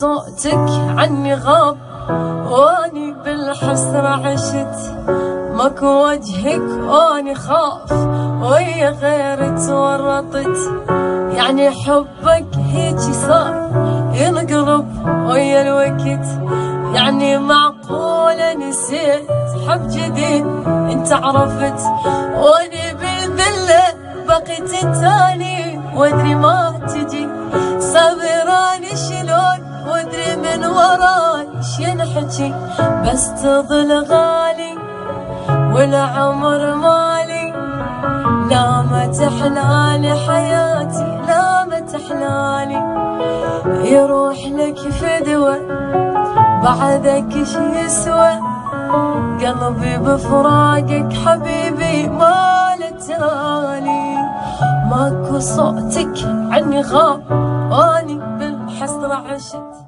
صوتك عني غاب واني بالحسرة عشت، ماكو وجهك واني خاف ويا غيري تورطت. يعني حبك هيجي صار ينقلب ويا الوقت، يعني معقولة نسيت حب جديد انت عرفت. واني بالذلة بقيت تاني وادري ما تجي، صبراني شلون وادري من وراي شنحكي، بس تظل غالي والعمر مالي. لا ما تحلالي حياتي، لا ما تحلالي، يروح لك فدوى بعدك ايش يسوى. قلبي بفراقك حبيبي ما له تالي، ماكو صوتك عني غاب واني بالحسرة عشت.